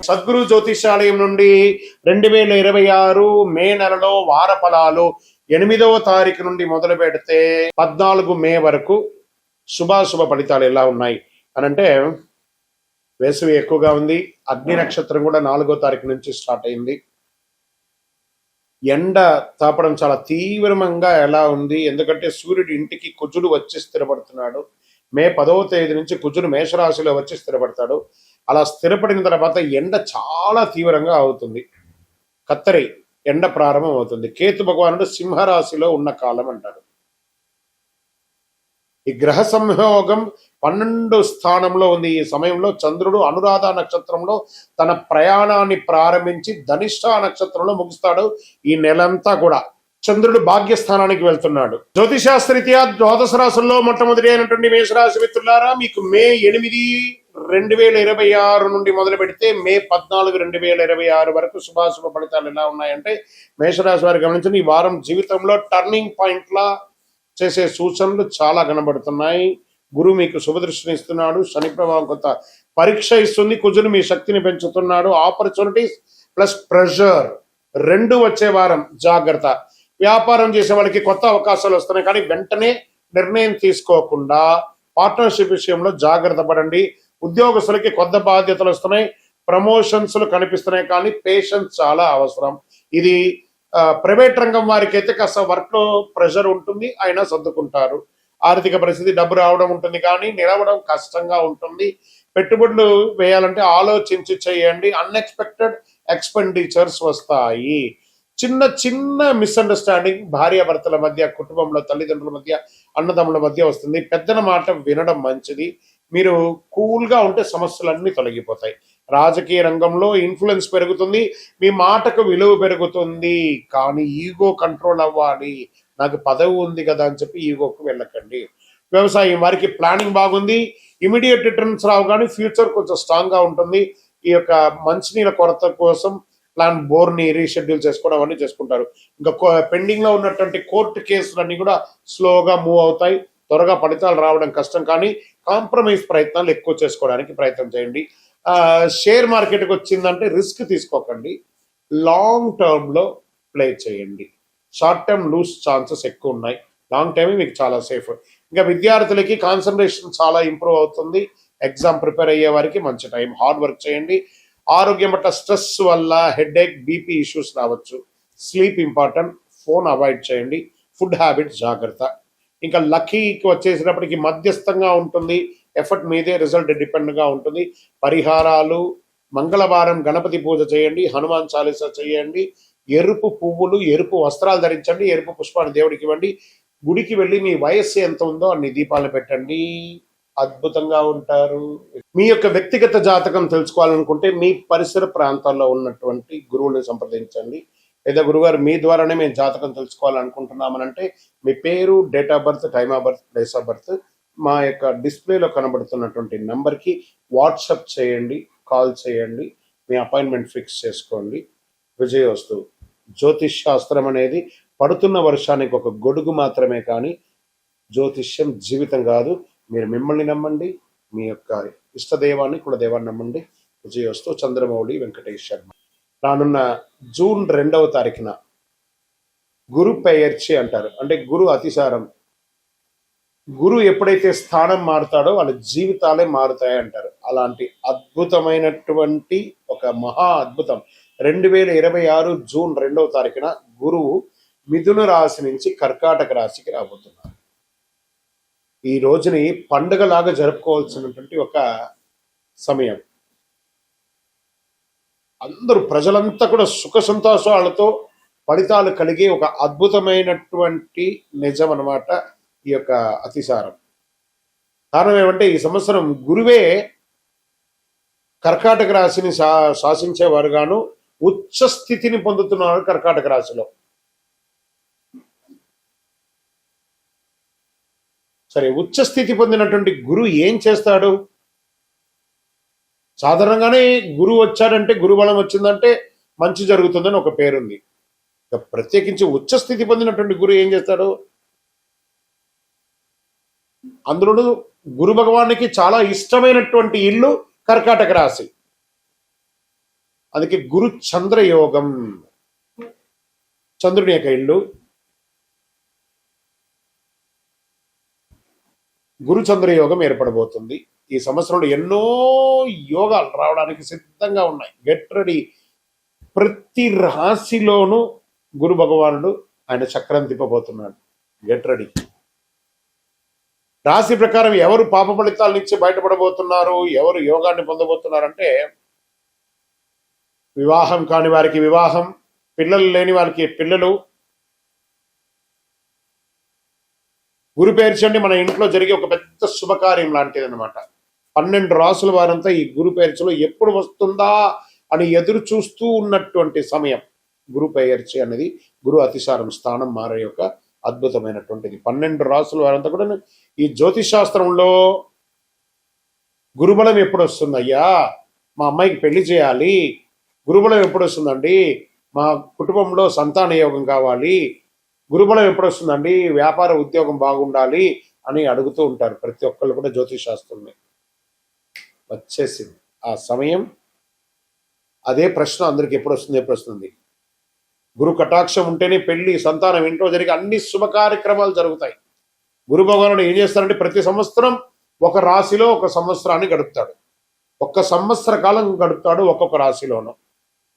సద్గురు జ్యోతిషాలయం నుండి 2026 మే నెలలో వార ఫలాలు 8వ తారీఖు నుండి మొదలు పెడితే 14 మే వరకు శుభాశుభ ఫలితాలు ఎలా ఉన్నాయి అనంటే, వేసవి ఎక్కువగా ఉంది. అగ్ని నక్షత్రం కూడా 4వ తారీఖు నుంచి స్టార్ట్ అయింది. ఎండ తాపడం చాలా తీవ్రంగా ఎలా ఉంది, ఎందుకంటే సూర్యుడు ఇంటికి కుజుడు వచ్చి స్థిరపడుతున్నాడు. మే 10వ తేదీ నుంచి కుజుడు మేషరాశిలో వచ్చి స్థిరపడతాడు. అలా స్థిరపడిన తర్వాత ఎండ చాలా తీవ్రంగా అవుతుంది. కత్తరి ఎండ ప్రారంభం అవుతుంది. కేతు భగవానుడు సింహరాశిలో ఉన్న కాలం అంటారు. ఈ గ్రహ సంయోగం 12 స్థానంలో ఉంది. ఈ సమయంలో చంద్రుడు అనురాధ నక్షత్రంలో తన ప్రయాణాన్ని ప్రారంభించి ధనిష్ట నక్షత్రంలో ముగుస్తాడు. ఈ నెలంతా కూడా చంద్రుడు భాగ్యస్థానానికి వెళ్తున్నాడు. జ్యోతిశాస్త్రరీత్యా ద్వాదశ రాశుల్లో మొట్టమొదటి అయినటువంటి మేషరాశి మిత్రులారా, మీకు మే 8, 2026 నుండి మొదలు పెడితే మే 14, 2026 వరకు శుభాశుభ ఫలితాలు ఎలా ఉన్నాయంటే, మేషరాశి వారు గమనించండి. ఈ వారం జీవితంలో టర్నింగ్ పాయింట్లా చేసే సూచనలు చాలా కనబడుతున్నాయి. గురువు మీకు శుభదృష్టిని ఇస్తున్నాడు. శని ప్రభావం కొంత పరీక్ష ఇస్తుంది. కుజుడు మీ శక్తిని పెంచుతున్నాడు. ఆపర్చునిటీస్ ప్లస్ ప్రెషర్ 2 వచ్చే వారం. జాగ్రత్త. వ్యాపారం చేసే వాళ్ళకి కొత్త అవకాశాలు వస్తున్నాయి, కానీ వెంటనే నిర్ణయం తీసుకోకుండా పార్ట్నర్షిప్ విషయంలో జాగ్రత్త పడండి. ఉద్యోగస్తులకి కొత్త బాధ్యతలు వస్తున్నాయి. ప్రమోషన్స్లు కనిపిస్తున్నాయి, కానీ పేషెన్స్ చాలా అవసరం. ఇది ప్రైవేట్ రంగం వారికి అయితే కాస్త వర్క్ లో ప్రెషర్ ఉంటుంది, అయినా సర్దుకుంటారు. ఆర్థిక పరిస్థితి డబ్బు రావడం ఉంటుంది, కానీ నిలవడం కష్టంగా ఉంటుంది. పెట్టుబడులు వేయాలంటే ఆలోచించి చేయండి. అన్ఎక్స్పెక్టెడ్ ఎక్స్పెండిచర్స్ వస్తాయి. చిన్న చిన్న మిస్అండర్స్టాండింగ్ భార్యాభర్తల మధ్య, కుటుంబంలో తల్లిదండ్రుల మధ్య, అన్నదమ్ముల మధ్య వస్తుంది. పెద్దల మాట వినడం మంచిది. మీరు కూల్గా ఉంటే సమస్యలన్నీ తొలగిపోతాయి. రాజకీయ రంగంలో ఇన్ఫ్లుయెన్స్ పెరుగుతుంది, మీ మాటకు విలువ పెరుగుతుంది, కానీ ఈగో కంట్రోల్ అవ్వాలి. నాకు పదవి ఉంది కదా అని చెప్పి ఈగోకు వెళ్ళకండి. వ్యవసాయం వారికి ప్లానింగ్ బాగుంది. ఇమీడియట్ రిటర్న్స్ రావు, కానీ ఫ్యూచర్ కొంచెం స్ట్రాంగ్గా ఉంటుంది. ఈ యొక్క మంచినీళ్ళ కొరత కోసం ప్లాన్ బోర్ని రీషెడ్యూల్ చేసుకోవడం అవన్నీ చేసుకుంటారు. ఇంకా పెండింగ్ లో ఉన్నటువంటి కోర్టు కేసులన్నీ కూడా స్లోగా మూవ్ అవుతాయి. త్వరగా ఫలితాలు రావడం కష్టం, కానీ కాంప్రమైజ్ ప్రయత్నాలు ఎక్కువ చేసుకోవడానికి ప్రయత్నం చేయండి. షేర్ మార్కెట్కి వచ్చిందంటే రిస్క్ తీసుకోకండి. లాంగ్ టర్మ్ లో ప్లే చేయండి. షార్ట్ టర్మ్ లూజ్ ఛాన్సెస్ ఎక్కువ ఉన్నాయి. లాంగ్ టర్మ్ మీకు చాలా సేఫ్. ఇంకా విద్యార్థులకి కాన్సన్ట్రేషన్ చాలా ఇంప్రూవ్ అవుతుంది. ఎగ్జామ్ ప్రిపేర్ అయ్యే వారికి మంచి టైం. హార్డ్ వర్క్ చేయండి. ఆరోగ్యం పట్ల స్ట్రెస్ వల్ల హెడేక్, బీపీ ఇష్యూస్ రావచ్చు. Sleep important. ఫోన్ అవాయిడ్ చేయండి. ఫుడ్ హ్యాబిట్స్ జాగ్రత్త. ఇంకా లక్కీకి వచ్చేసినప్పటికీ మధ్యస్థంగా ఉంటుంది. ఎఫర్ట్ మీదే రిజల్ట్ డిపెండ్గా ఉంటుంది. పరిహారాలు: మంగళవారం గణపతి పూజ చేయండి. హనుమాన్ చాలీసా చేయండి. ఎరుపు పువ్వులు, ఎరుపు వస్త్రాలు ధరించండి. ఎరుపు పుష్పాన్ని దేవుడికి ఇవ్వండి. గుడికి వెళ్ళి మీ వయస్సు ఎంత ఉందో అన్ని దీపాలను పెట్టండి. అద్భుతంగా ఉంటారు. మీ యొక్క వ్యక్తిగత జాతకం తెలుసుకోవాలనుకుంటే మీ పరిసర ప్రాంతాల్లో ఉన్నటువంటి గురువుని సంప్రదించండి. లేదా గురుగారు మీ ద్వారానే మేము జాతకం తెలుసుకోవాలనుకుంటున్నామనంటే మీ పేరు, date of birth, time of birth, place of birth మా యొక్క డిస్ప్లేలో కనబడుతున్నటువంటి నంబర్కి వాట్సాప్ చేయండి, కాల్ చేయండి. మీ అపాయింట్మెంట్ ఫిక్స్ చేసుకోండి. విజయోస్తు. జ్యోతిష్ శాస్త్రం అనేది పడుతున్న వర్షానికి ఒక గొడుగు మాత్రమే, కానీ జ్యోతిష్యం జీవితం కాదు. మీరు మిమ్మల్ని నమ్మండి, మీ యొక్క ఇష్టదైవాన్ని, కులదైవాన్ని నమ్మండి. విజయోస్తు. చంద్రమౌళి వెంకటేష్ శర్మ. రానున్న జూన్ 2వ తారీఖున గురు పెయర్చి అంటారు, అంటే గురు అతిసారం. గురు ఎప్పుడైతే స్థానం మారుతాడో వాళ్ళ జీవితాలే మారుతాయి అంటారు. అలాంటి అద్భుతమైనటువంటి ఒక మహా అద్భుతం 2026 జూన్ 2వ తారీఖున గురువు మిథున రాశి నుంచి కర్కాటక రాశికి రాబోతున్నారు. ఈ రోజుని పండుగలాగా జరుపుకోవాల్సినటువంటి ఒక సమయం. అందరూ ప్రజలంతా కూడా సుఖ సంతోషాలతో ఫలితాలు కలిగే ఒక అద్భుతమైనటువంటి నిజం అన్నమాట ఈ యొక్క అతిసారం. కారణం ఏమంటే, ఈ సంవత్సరం గురువే కర్కాటక రాశిని శాసించేవారుగాను ఉచ్చ స్థితిని పొందుతున్నారు కర్కాటక రాశిలో. సరే, ఉచ్చ స్థితి పొందినటువంటి గురువు ఏం చేస్తాడు? సాధారణంగానే గురువు వచ్చాడంటే, గురుబలం వచ్చిందంటే మంచి జరుగుతుందని ఒక పేరుంది. ఇక ప్రత్యేకించి ఉచ్చ స్థితి పొందినటువంటి గురువు ఏం చేస్తాడు? అందులో గురు భగవానికి చాలా ఇష్టమైనటువంటి ఇల్లు కర్కాటక రాశి. అందుకే గురు చంద్రయోగం, చంద్రుని యొక్క ఇల్లు గురు చంద్రయోగం ఏర్పడబోతుంది. ఈ సంవత్సరంలో ఎన్నో యోగాలు రావడానికి సిద్ధంగా ఉన్నాయి. Get ready. ప్రతి రాశిలోనూ గురు భగవానుడు ఆయన చక్రం తిప్పబోతున్నాడు. Get ready. రాశి ప్రకారం ఎవరు పాప ఫలితాల నుంచి బయటపడబోతున్నారు, ఎవరు యోగాన్ని పొందబోతున్నారంటే, వివాహం కాని వారికి వివాహం, పిల్లలు లేని వారికి పిల్లలు. గురు పేర్చండి మన ఇంట్లో జరిగే ఒక పెద్ద శుభకార్యం లాంటిది అనమాట. 12 రాసుల వారంతా ఈ గురు పేర్చలో ఎప్పుడు వస్తుందా అని ఎదురు చూస్తూ ఉన్నటువంటి సమయం. గురు పేర్చి అనేది గురు అతిసారం స్థానం మారే యొక్క అద్భుతమైనటువంటిది. 12 రాసుల వారంతా కూడా ఈ జ్యోతిష్ శాస్త్రంలో గురుబలం ఎప్పుడు వస్తుందయ్యా, మా అమ్మాయికి పెళ్లి చేయాలి, గురుబలం ఎప్పుడు వస్తుందండి, మా కుటుంబంలో సంతాన యోగం కావాలి, గురుబలం ఎప్పుడు వస్తుందండి, వ్యాపార ఉద్యోగం బాగుండాలి అని అడుగుతూ ఉంటారు ప్రతి ఒక్కళ్ళు కూడా. జ్యోతిష్ శాస్త్రంలో వచ్చేసింది ఆ సమయం. అదే ప్రశ్న అందరికి ఎప్పుడు వస్తుంది. గురు కటాక్షం ఉంటేనే పెళ్లి, సంతానం, ఇంట్లో జరిగే అన్ని శుభ కార్యక్రమాలు జరుగుతాయి. గురు భగవానుడు ఏం చేస్తారంటే ప్రతి సంవత్సరం ఒక రాశిలో ఒక సంవత్సరాన్ని గడుపుతాడు. 1 సంవత్సర కాలం గడుపుతాడు ఒక్కొక్క రాశిలోనూ.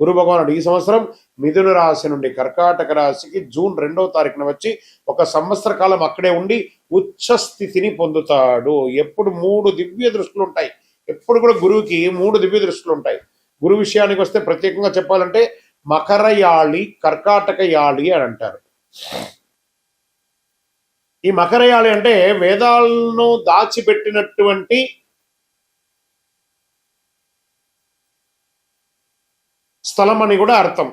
గురు భగవానుడు ఈ సంవత్సరం మిథున రాశి నుండి కర్కాటక రాశికి జూన్ 2వ తారీఖున వచ్చి 1 సంవత్సర కాలం అక్కడే ఉండి ఉచ్చ స్థితిని పొందుతాడు. ఎప్పుడు 3 దివ్య దృష్టిలు ఉంటాయి. ఎప్పుడు కూడా గురువుకి 3 దివ్య దృష్టిలు ఉంటాయి. గురు విషయానికి వస్తే ప్రత్యేకంగా చెప్పాలంటే మకర యాళి, కర్కాటక యాళి అని అంటారు. ఈ మకర యాళి అంటే వేదాలను దాచిపెట్టినటువంటి స్థలం అని కూడా అర్థం.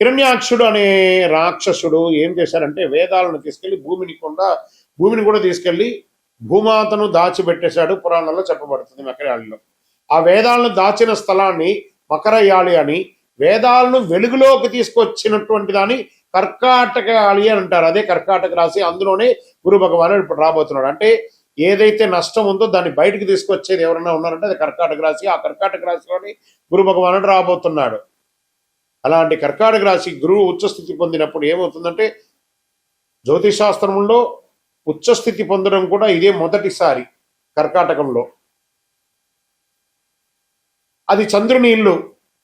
హిరణ్యాక్షుడు అనే రాక్షసుడు ఏం చేశారంటే వేదాలను తీసుకెళ్లి భూమిని కూడా తీసుకెళ్లి భూమాతను దాచిపెట్టేశాడు. పురాణంలో చెప్పబడుతుంది మకరయాళిలో. ఆ వేదాలను దాచిన స్థలాన్ని మకరయాళి అని, వేదాలను వెలుగులోకి తీసుకొచ్చినటువంటి దాన్ని కర్కాటక యాళి అని అంటారు. అదే కర్కాటక రాశి. అందులోనే గురు భగవానుడు ఇప్పుడు రాబోతున్నాడు. అంటే ఏదైతే నష్టం ఉందో దాన్ని బయటకు తీసుకొచ్చేది ఎవరైనా ఉన్నారంటే అది కర్కాటక రాశి. ఆ కర్కాటక రాశిలోని గురు భగవానుడు రాబోతున్నాడు. అలాంటి కర్కాటక రాశి గురువు ఉచ్చస్థితి పొందినప్పుడు ఏమవుతుందంటే, జ్యోతిషాస్త్రంలో ఉచ్చస్థితి పొందడం కూడా ఇదే మొదటిసారి కర్కాటకంలో. అది చంద్రుని ఇల్లు.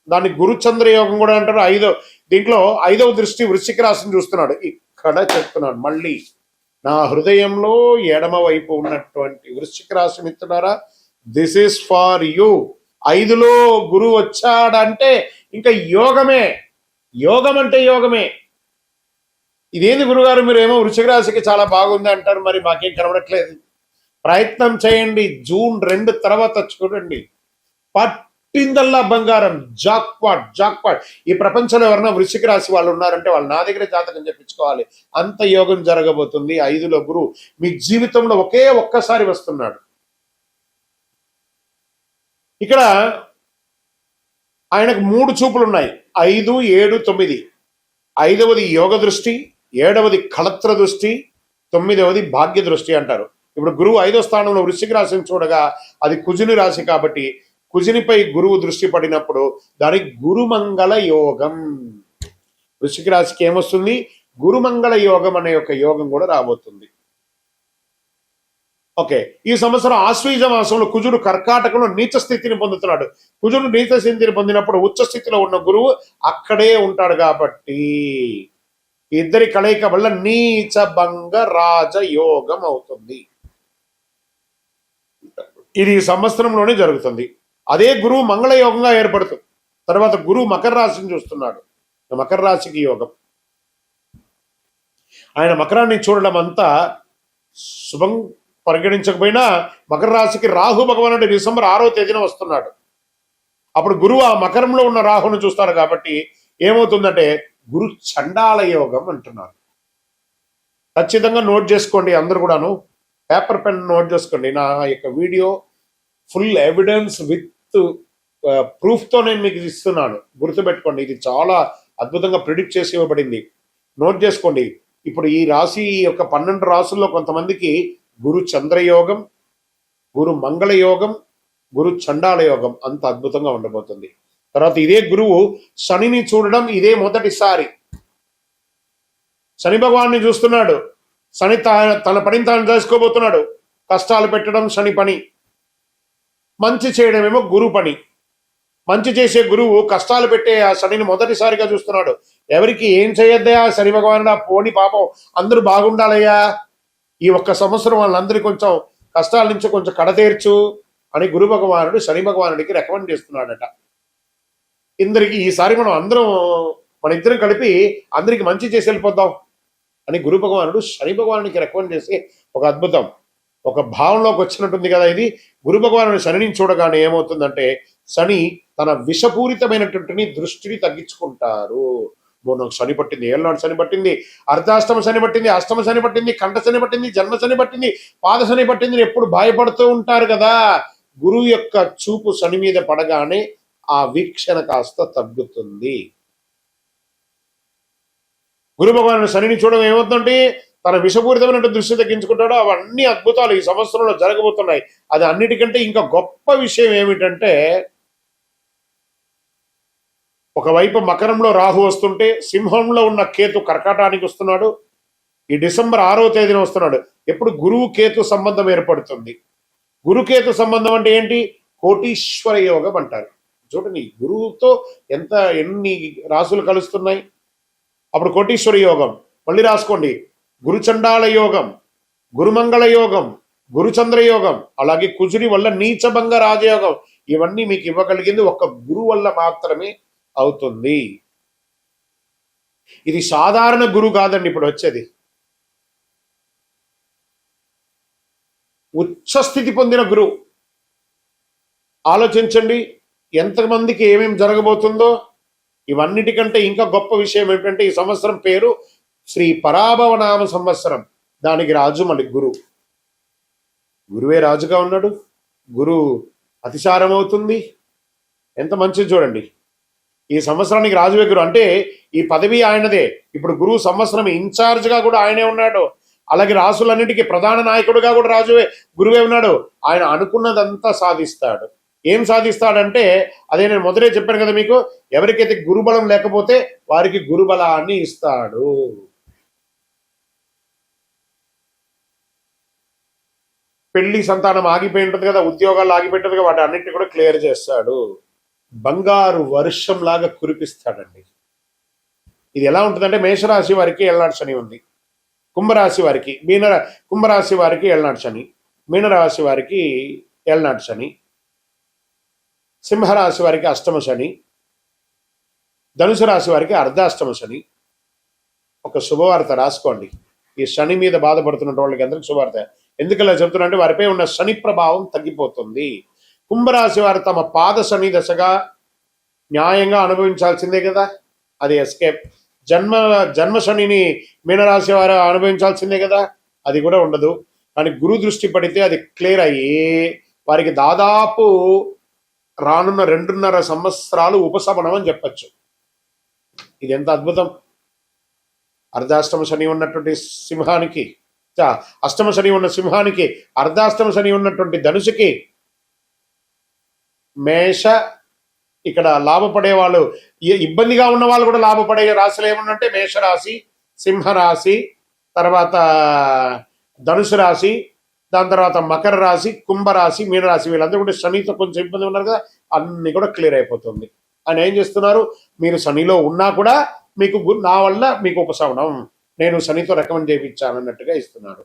దాన్ని గురు చంద్రయోగం కూడా అంటారు. దీంట్లో 5వ దృష్టి వృశ్చిక రాశిని చూస్తున్నాడు. ఇక్కడ చెప్తున్నాడు మళ్ళీ, నా హృదయంలో ఎడమ వైపు ఉన్నటువంటి వృశ్చిక రాశి మిత్రులారా, దిస్ ఈస్ ఫార్ యూ. 5లో గురువు వచ్చాడంటే ఇంకా యోగమే. యోగం అంటే యోగమే. ఇదేంది గురుగారు మీరు ఏమో వృశ్చిక రాశికి చాలా బాగుంది అంటారు, మరి మాకేం కనబడట్లేదు. ప్రయత్నం చేయండి. జూన్ 2 తర్వాత చూడండి, పట్టిందల్లా బంగారం. జాక్పాట్. ఈ ప్రపంచంలో ఎవరైనా వృశ్చిక రాశి వాళ్ళు ఉన్నారంటే వాళ్ళు నా దగ్గర జాతకం చెప్పించుకోవాలి. అంత యోగం జరగబోతుంది. 5లో గురువు మీ జీవితంలో ఒక్కసారి వస్తున్నాడు. ఇక్కడ ఆయనకు 3 చూపులు ఉన్నాయి. 5, 7, 9. 5వది యోగ దృష్టి, 7వది కళత్ర దృష్టి, 9వది భాగ్య దృష్టి అంటారు. ఇప్పుడు గురువు 5వ స్థానంలో వృశ్చిక రాశిని చూడగా అది కుజుని రాశి కాబట్టి కుజునిపై గురువు దృష్టి పడినప్పుడు దానికి గురుమంగళ యోగం. వృశ్చిక రాశికి ఏమొస్తుంది? గురుమంగళ యోగం అనే ఒక యోగం కూడా రాబోతుంది. ఓకే, ఈ సంవత్సరం ఆశ్వీజ మాసంలో కుజుడు కర్కాటకంలో నీచ స్థితిని పొందుతున్నాడు. కుజుడు నీచ స్థితిని పొందినప్పుడు ఉచ్చ స్థితిలో ఉన్న గురువు అక్కడే ఉంటాడు కాబట్టి ఇద్దరి కలయిక వల్ల నీచ భంగ రాజయోగం అవుతుంది. ఇది ఈ సంవత్సరంలోనే జరుగుతుంది. అదే గురువు మంగళయోగంగా ఏర్పడుతుంది. తర్వాత గురువు మకర రాశిని చూస్తున్నాడు. మకర రాశికి యోగం. ఆయన మకరాన్ని చూడడం అంతా శుభం పరిగణించకపోయినా మకర రాశికి రాహు భగవానుడు డిసెంబర్ 6వ తేదీన వస్తున్నాడు. అప్పుడు గురువు ఆ మకరంలో ఉన్న రాహును చూస్తాడు కాబట్టి ఏమవుతుందంటే గురు చండాల యోగం అంటున్నారు. ఖచ్చితంగా నోట్ చేసుకోండి అందరు కూడాను. పేపర్ పెన్ నోట్ చేసుకోండి. నా యొక్క వీడియో ఫుల్ ఎవిడెన్స్ విత్ ప్రూఫ్తో నేను మీకు ఇస్తున్నాను. గుర్తుపెట్టుకోండి, ఇది చాలా అద్భుతంగా ప్రిడిక్ట్ చేసి ఇవ్వబడింది. నోట్ చేసుకోండి. ఇప్పుడు ఈ రాశి యొక్క 12 రాసుల్లో కొంతమందికి గురు చంద్రయోగం, గురు మంగళ యోగం, గురు చండాల యోగం అంత అద్భుతంగా ఉండబోతుంది. తర్వాత ఇదే గురువు శనిని చూడడం ఇదే మొదటిసారి. శని భగవాన్ని చూస్తున్నాడు. శని తన పనిని తాను చేసుకోబోతున్నాడు. కష్టాలు పెట్టడం శని పని, మంచి చేయడమేమో గురు పని. మంచి చేసే గురువు కష్టాలు పెట్టే ఆ శనిని మొదటిసారిగా చూస్తున్నాడు. ఎవరికి ఏం చేయొద్దయా శని భగవానుడా, పోని పాపం అందరూ బాగుండాలయ్యా, ఈ ఒక్క సంవత్సరం వాళ్ళందరికీ కొంచెం కష్టాల నుంచి కొంచెం కడతీర్చు అని గురు భగవానుడు శని భగవానుడికి రికమెండ్ చేస్తున్నాడట. ఇందరికి ఈసారి మన ఇద్దరం కలిపి అందరికి మంచి చేసి వెళ్ళిపోద్దాం అని గురు భగవానుడు శని భగవానుడికి రికమెండ్ చేసి ఒక అద్భుతం, ఒక భావంలోకి వచ్చినట్టుంది కదా ఇది. గురు భగవానుడు శనిని చూడగానే ఏమవుతుందంటే శని తన విషపూరితమైనటువంటి దృష్టిని తగ్గించుకుంటారు. నాకు శని పట్టింది, ఏళ్ళనాడు శని పట్టింది, అర్ధాష్టమ శని పట్టింది, అష్టమ శని పట్టింది, కంఠ శని పట్టింది, జన్మ శని పట్టింది, పాద శని పట్టింది ఎప్పుడు భయపడుతూ ఉంటారు కదా. గురువు యొక్క చూపు శని మీద పడగానే ఆ వీక్షణ కాస్త తగ్గుతుంది. గురు భగవానుడు శనిని చూడడం ఏమవుతుందంటే తన విషపూరితమైన దృష్టి తగ్గించుకుంటాడో అవన్నీ అద్భుతాలు ఈ సంవత్సరంలో జరగబోతున్నాయి. అది అన్నిటికంటే ఇంకా గొప్ప విషయం ఏమిటంటే, ఒకవైపు మకరంలో రాహు వస్తుంటే సింహంలో ఉన్న కేతు కర్కాటానికి వస్తున్నాడు. ఈ డిసెంబర్ 6వ తేదీన వస్తున్నాడు. ఎప్పుడు గురువు కేతు సంబంధం ఏర్పడుతుంది. గురుకేతు సంబంధం అంటే ఏంటి? కోటీశ్వర యోగం అంటారు. చూడండి, గురువుతో ఎన్ని రాసులు కలుస్తున్నాయి. అప్పుడు కోటీశ్వర యోగం. మళ్ళీ రాసుకోండి, గురుచండాల యోగం, గురుమంగళ యోగం, గురుచంద్ర యోగం, అలాగే కుజుని వల్ల నీచభంగ రాజయోగం. ఇవన్నీ మీకు ఇవ్వగలిగింది ఒక్క గురువు వల్ల మాత్రమే అవుతుంది. ఇది సాధారణ గురువు కాదండి ఇప్పుడు వచ్చేది. ఉచ్చస్థితి పొందిన గురువు. ఆలోచించండి ఎంతమందికి ఏమేమి జరగబోతుందో. ఇవన్నిటికంటే ఇంకా గొప్ప విషయం ఏంటంటే ఈ సంవత్సరం పేరు శ్రీ పరాభవనామ సంవత్సరం. దానికి రాజు మళ్ళీ గురువు. గురువే రాజుగా ఉన్నాడు. గురువు అతిసారం అవుతుంది. ఎంత మంచిది చూడండి. ఈ సంవత్సరానికి రాజువే గురువు అంటే ఈ పదవి ఆయనదే. ఇప్పుడు గురువు సంవత్సరం ఇన్ఛార్జ్గా కూడా ఆయనే ఉన్నాడు. అలాగే రాసులన్నిటికీ ప్రధాన నాయకుడుగా కూడా రాజువే గురువే ఉన్నాడు. ఆయన అనుకున్నదంతా సాధిస్తాడు. ఏం సాధిస్తాడంటే అదే నేను మొదటే చెప్పాను కదా మీకు, ఎవరికైతే గురుబలం లేకపోతే వారికి గురుబలాన్ని ఇస్తాడు. పెళ్లి సంతానం ఆగిపోయి ఉంటుంది కదా, ఉద్యోగాలు ఆగిపోయి ఉంటుంది కదా, వాటి అన్నింటినీ కూడా క్లియర్ చేస్తాడు. బంగారు వర్షం లాగా కురిపిస్తాడండి. ఇది ఎలా ఉంటుందంటే మేషరాశి వారికి ఏళ్ళనాటి శని ఉంది, కుంభరాశి వారికి కుంభరాశి వారికి ఏళ్ళనాటి శని, మీనరాశి వారికి ఏళ్ళనాటి శని, సింహరాశి వారికి అష్టమ శని, ధనుసు రాశి వారికి అర్ధాష్టమ శని. ఒక శుభవార్త రాసుకోండి. ఈ శని మీద బాధపడుతున్న వాళ్ళకి అందరికి శుభవార్త. ఎందుకలా చెప్తున్నా అంటే వారిపై ఉన్న శని ప్రభావం తగ్గిపోతుంది. కుంభరాశి వారు తమ పాద శని దశగా న్యాయంగా అనుభవించాల్సిందే కదా, అది ఎస్కేప్. జన్మ శనిని మీనరాశి వారు అనుభవించాల్సిందే కదా, అది కూడా ఉండదు. కానీ గురు దృష్టి పడితే అది క్లియర్ అయ్యి వారికి దాదాపు రానున్న 2.5 సంవత్సరాలు ఉపశమనం అని చెప్పచ్చు. ఇది ఎంత అద్భుతం. అర్ధాష్టమ శని ఉన్నటువంటి సింహానికి, అష్టమ శని ఉన్న సింహానికి, అర్ధాష్టమ శని ఉన్నటువంటి ధనుసుకి, మేష ఇక్కడ లాభపడే వాళ్ళు, ఇబ్బందిగా ఉన్న వాళ్ళు కూడా లాభపడే రాశులు ఏమన్నంటే మేషరాశి, సింహరాశి, తర్వాత ధనుసు రాశి, దాని తర్వాత మకర రాశి, కుంభరాశి, మీనరాశి. వీళ్ళందరూ కూడా శనితో కొంచెం ఇబ్బంది ఉన్నారు కదా, అన్ని కూడా క్లియర్ అయిపోతుంది. ఆయన ఏం చేస్తున్నారు, మీరు శనిలో ఉన్నా కూడా మీకు నా వల్ల మీకు ఉపశమనం, నేను శనితో రికమెండ్ చేయించాను అన్నట్టుగా ఇస్తున్నాడు.